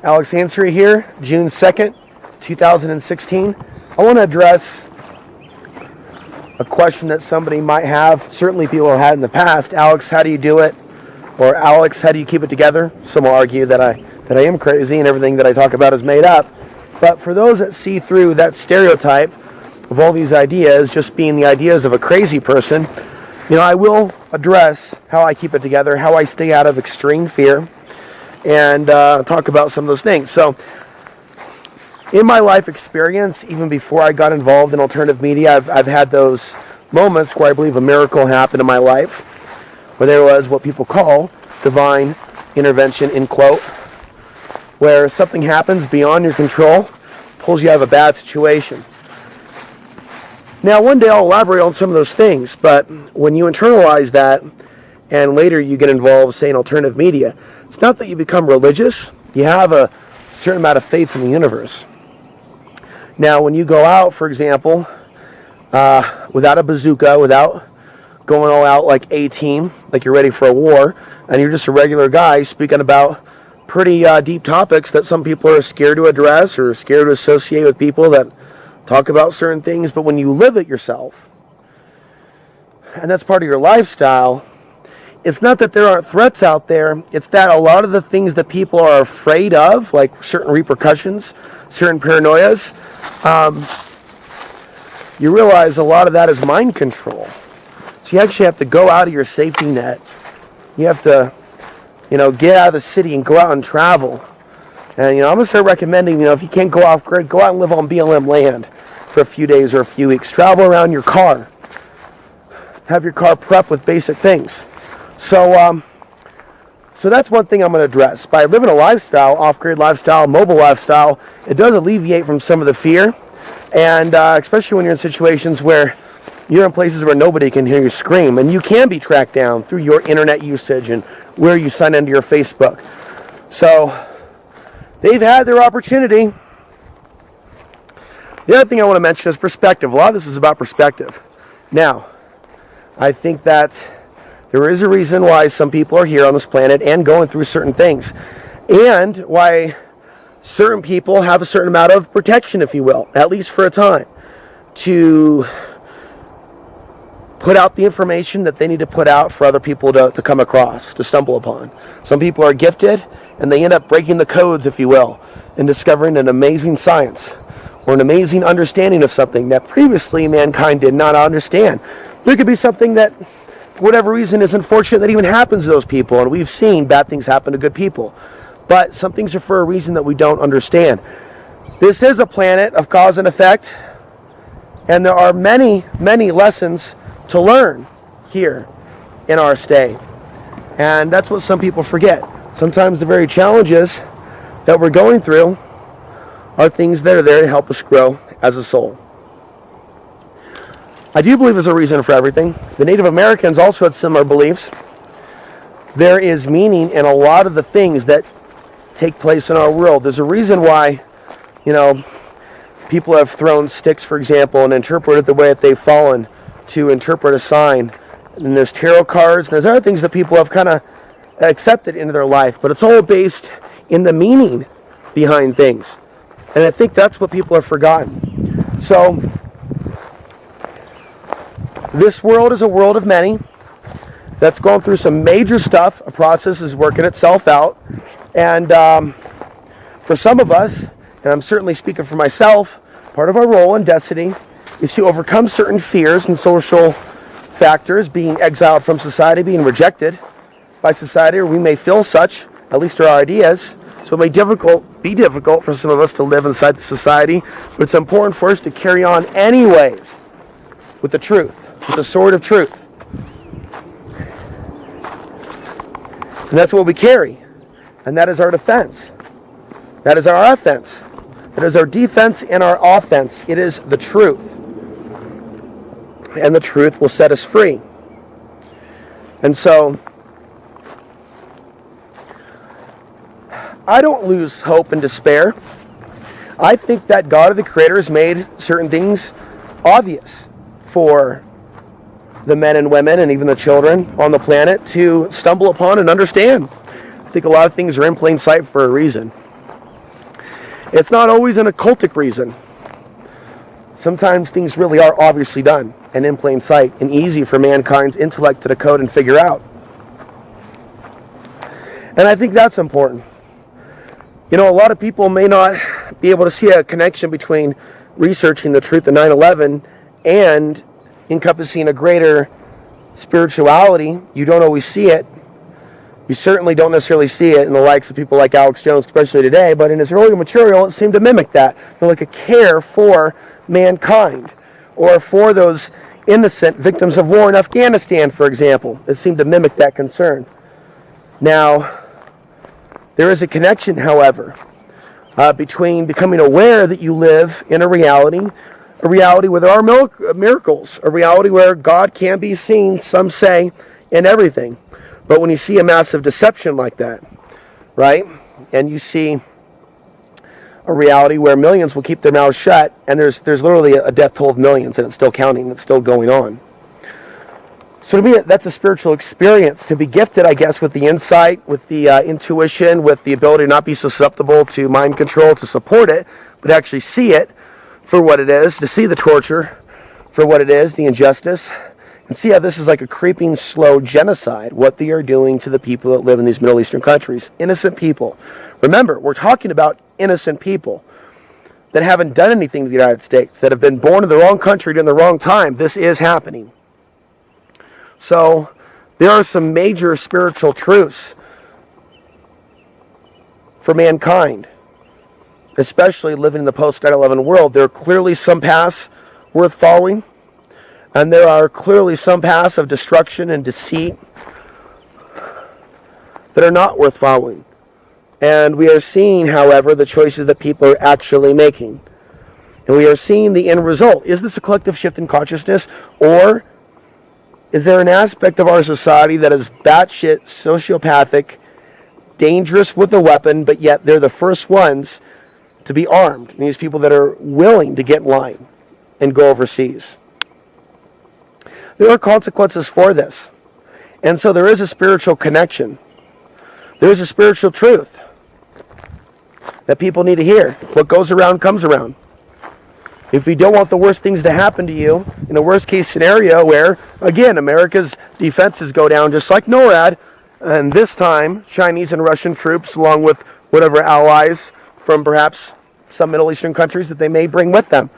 Alex Ansary here, June 2nd, 2016. I want to address a question that somebody might have. Certainly people have had in the past. Alex, how do you do it? Or Alex, how do you keep it together? Some will argue that I am crazy and everything that I talk about is made up. But for those that see through that stereotype of all these ideas just being the ideas of a crazy person, I will address how I keep it together, how I stay out of extreme fear, and talk about some of those things. So, in my life experience, even before I got involved in alternative media, I've had those moments where I believe a miracle happened in my life, where there was what people call divine intervention, in quote, where something happens beyond your control, pulls you out of a bad situation. Now, one day I'll elaborate on some of those things, but when you internalize that, and later you get involved, say, in alternative media, it's not that you become religious. You have a certain amount of faith in the universe. Now, when you go out, for example, without a bazooka, without going all out like A-Team, like you're ready for a war, and you're just a regular guy speaking about pretty deep topics that some people are scared to address or scared to associate with people that talk about certain things, but when you live it yourself, and that's part of your lifestyle, it's not that there aren't threats out there, it's that a lot of the things that people are afraid of, like certain repercussions, certain paranoias, you realize a lot of that is mind control. So you actually have to go out of your safety net. You have to, get out of the city and go out and travel. And, I'm going to start recommending, if you can't go off grid, go out and live on BLM land for a few days or a few weeks. Travel around your car. Have your car prepped with basic things. So that's one thing I'm going to address. By living a lifestyle, off-grid lifestyle, mobile lifestyle, it does alleviate from some of the fear. And especially when you're in situations where you're in places where nobody can hear you scream. And you can be tracked down through your internet usage and where you sign into your Facebook. So they've had their opportunity. The other thing I want to mention is perspective. A lot of this is about perspective. Now, I think that there is a reason why some people are here on this planet and going through certain things. And why certain people have a certain amount of protection, if you will, at least for a time, to put out the information that they need to put out for other people to come across, to stumble upon. Some people are gifted, and they end up breaking the codes, if you will, and discovering an amazing science or an amazing understanding of something that previously mankind did not understand. There could be something that, for whatever reason, is unfortunate that even happens to those people, and we've seen bad things happen to good people. But some things are for a reason that we don't understand. This is a planet of cause and effect, and there are many, many lessons to learn here in our stay. And that's what some people forget. Sometimes the very challenges that we're going through are things that are there to help us grow as a soul. I do believe there's a reason for everything. The Native Americans also had similar beliefs. There is meaning in a lot of the things that take place in our world. There's a reason why, people have thrown sticks, for example, and interpreted the way that they've fallen to interpret a sign. And there's tarot cards, and there's other things that people have kind of accepted into their life, but it's all based in the meaning behind things. And I think that's what people have forgotten. So, this world is a world of many that's gone through some major stuff. A process is working itself out. And for some of us, and I'm certainly speaking for myself, part of our role and destiny is to overcome certain fears and social factors, being exiled from society, being rejected by society, or we may feel such, at least our ideas. So it may be difficult for some of us to live inside the society, but it's important for us to carry on anyways with the truth, with the sword of truth. And that's what we carry. And that is our defense. That is our offense. That is our defense and our offense. It is the truth. And the truth will set us free. And so, I don't lose hope and despair. I think that God, the Creator, has made certain things obvious for the men and women and even the children on the planet to stumble upon and understand. I think a lot of things are in plain sight for a reason. It's not always an occultic reason. Sometimes things really are obviously done and in plain sight and easy for mankind's intellect to decode and figure out. And I think that's important. You know, a lot of people may not be able to see a connection between researching the truth of 9/11 and encompassing a greater spirituality. You don't always see it. You certainly don't necessarily see it in the likes of people like Alex Jones, especially today, but in his earlier material, it seemed to mimic that. Like a care for mankind, or for those innocent victims of war in Afghanistan, for example. It seemed to mimic that concern. Now, there is a connection, however, between becoming aware that you live in a reality where there are miracles, a reality where God can be seen, some say, in everything. But when you see a massive deception like that, right, and you see a reality where millions will keep their mouths shut, and there's literally a death toll of millions, and it's still counting, it's still going on. So to me, that's a spiritual experience, to be gifted, I guess, with the insight, with the intuition, with the ability to not be susceptible to mind control, to support it, but actually see it for what it is, to see the torture for what it is, the injustice, and see how this is like a creeping, slow genocide, what they are doing to the people that live in these Middle Eastern countries. Innocent people. Remember, we're talking about innocent people that haven't done anything to the United States, that have been born in the wrong country during the wrong time. This is happening. So there are some major spiritual truths for mankind, especially living in the post-9/11 world. There are clearly some paths worth following, and there are clearly some paths of destruction and deceit that are not worth following. And we are seeing, however, the choices that people are actually making. And we are seeing the end result. Is this a collective shift in consciousness, or is there an aspect of our society that is batshit, sociopathic, dangerous with a weapon, but yet they're the first ones to be armed? And these people that are willing to get in line and go overseas. There are consequences for this. And so there is a spiritual connection. There is a spiritual truth that people need to hear. What goes around comes around. If you don't want the worst things to happen to you, in a worst case scenario where, again, America's defenses go down just like NORAD, and this time Chinese and Russian troops, along with whatever allies from perhaps some Middle Eastern countries that they may bring with them.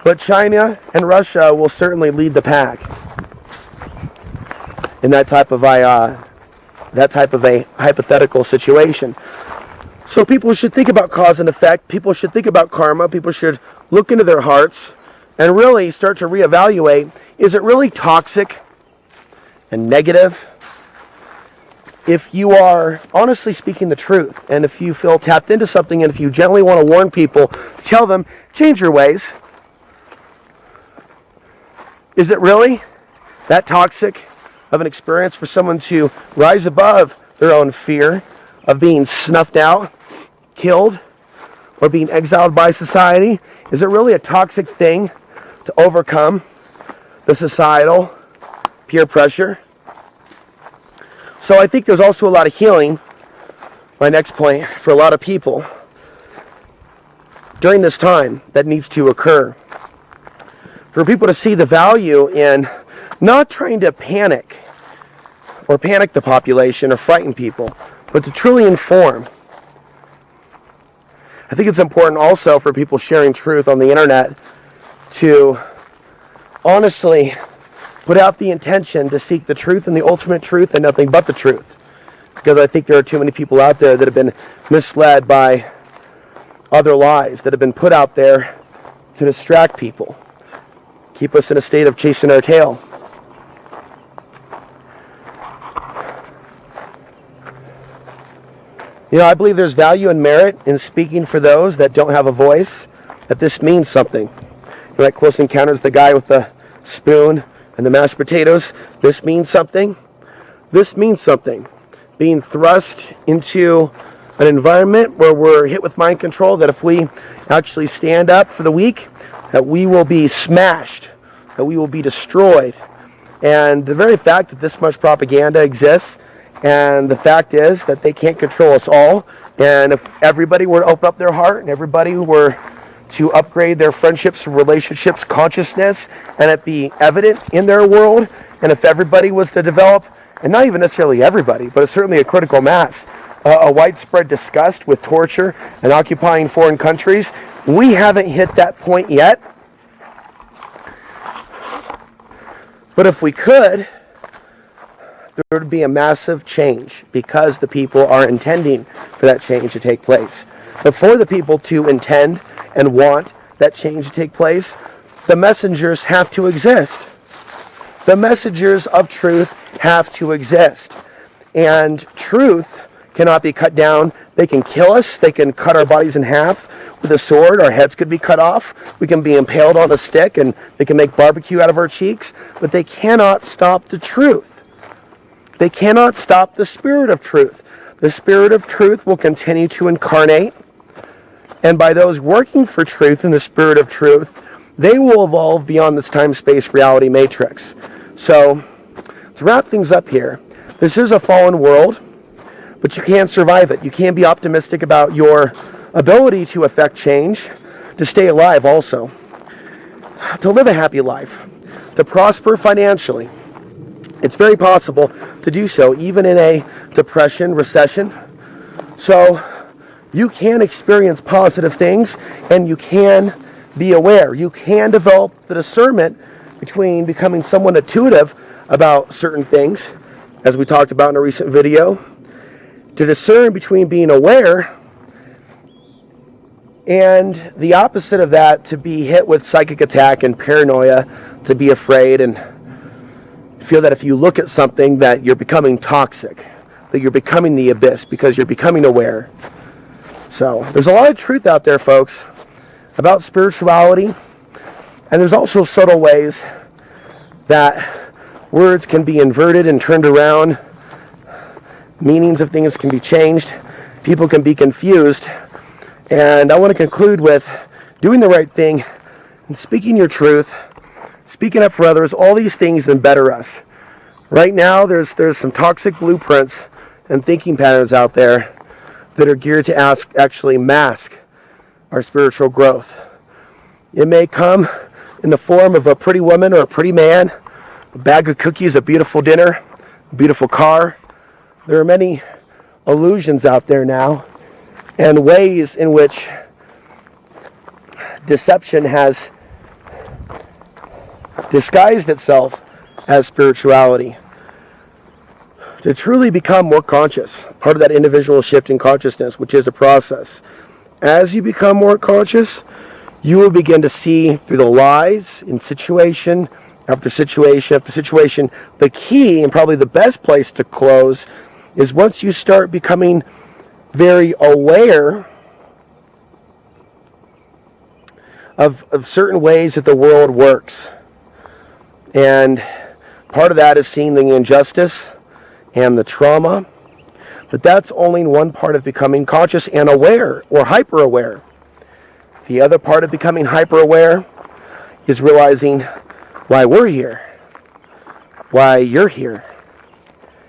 But China and Russia will certainly lead the pack in that type of a hypothetical situation. So people should think about cause and effect. People should think about karma. People should look into their hearts and really start to reevaluate, is it really toxic and negative? If you are honestly speaking the truth, and if you feel tapped into something, and if you gently want to warn people, tell them, change your ways. Is it really that toxic of an experience for someone to rise above their own fear of being snuffed out, killed, or being exiled by society? Is it really a toxic thing to overcome the societal peer pressure? So I think there's also a lot of healing, my next point, for a lot of people during this time that needs to occur. For people to see the value in not trying to panic or panic the population or frighten people, but to truly inform. I think it's important also for people sharing truth on the internet to honestly put out the intention to seek the truth and the ultimate truth and nothing but the truth. Because I think there are too many people out there that have been misled by other lies that have been put out there to distract people, keep us in a state of chasing our tail. You know, I believe there's value and merit in speaking for those that don't have a voice, that this means something. You know, like Close Encounters, the guy with the spoon and the mashed potatoes, this means something. This means something. Being thrust into an environment where we're hit with mind control, that if we actually stand up for the weak, that we will be smashed, that we will be destroyed. And the very fact that this much propaganda exists And the fact is that they can't control us all. And if everybody were to open up their heart and everybody were to upgrade their friendships, relationships, consciousness, and it be evident in their world, and if everybody was to develop, and not even necessarily everybody, but it's certainly a critical mass, a widespread disgust with torture and occupying foreign countries, we haven't hit that point yet. But if we could, there would be a massive change because the people are intending for that change to take place. But for the people to intend and want that change to take place, the messengers have to exist. The messengers of truth have to exist. And truth cannot be cut down. They can kill us. They can cut our bodies in half with a sword. Our heads could be cut off. We can be impaled on a stick, and they can make barbecue out of our cheeks. But they cannot stop the truth. They cannot stop the spirit of truth. The spirit of truth will continue to incarnate. And by those working for truth in the spirit of truth, they will evolve beyond this time-space reality matrix. So, to wrap things up here, this is a fallen world, but you can't survive it. You can't be optimistic about your ability to affect change, to stay alive also, to live a happy life, to prosper financially. It's very possible to do so, even in a depression, recession. So, you can experience positive things, and you can be aware. You can develop the discernment between becoming somewhat intuitive about certain things, as we talked about in a recent video, to discern between being aware and the opposite of that, to be hit with psychic attack and paranoia, to be afraid and feel that if you look at something that you're becoming toxic, that you're becoming the abyss because you're becoming aware. So there's a lot of truth out there, folks, about spirituality, and there's also subtle ways that words can be inverted and turned around, meanings of things can be changed, people can be confused, and I want to conclude with doing the right thing and speaking your truth, speaking up for others. All these things that better us. Right now there's some toxic blueprints and thinking patterns out there that are geared to actually mask our spiritual growth. It may come in the form of a pretty woman or a pretty man, a bag of cookies, a beautiful dinner, a beautiful car. There are many illusions out there now, and ways in which deception has disguised itself as spirituality. To truly become more conscious, part of that individual shift in consciousness, which is a process. As you become more conscious, you will begin to see through the lies in situation after situation after situation. The key, and probably the best place to close, is once you start becoming very aware of certain ways that the world works. And part of that is seeing the injustice and the trauma, but that's only one part of becoming conscious and aware, or hyper-aware. The other part of becoming hyper-aware is realizing why we're here, why you're here,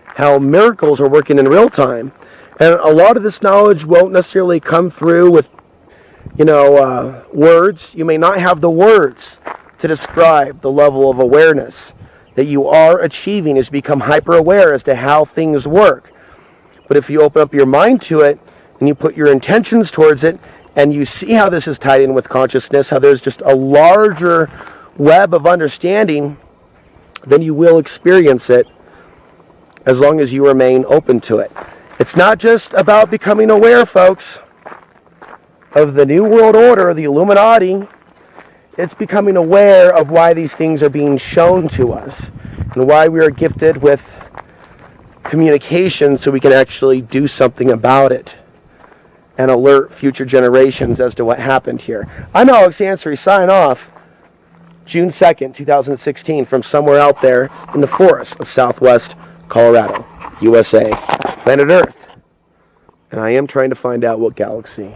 how miracles are working in real time. And a lot of this knowledge won't necessarily come through with, words. You may not have the words to describe the level of awareness that you are achieving as you become hyper-aware as to how things work. But if you open up your mind to it, and you put your intentions towards it, and you see how this is tied in with consciousness, how there's just a larger web of understanding, then you will experience it as long as you remain open to it. It's not just about becoming aware, folks, of the New World Order, the Illuminati. It's becoming aware of why these things are being shown to us and why we are gifted with communication so we can actually do something about it and alert future generations as to what happened here. I'm Alex Ansary, sign off, June 2nd, 2016, from somewhere out there in the forests of Southwest Colorado, USA, planet Earth. And I am trying to find out what galaxy.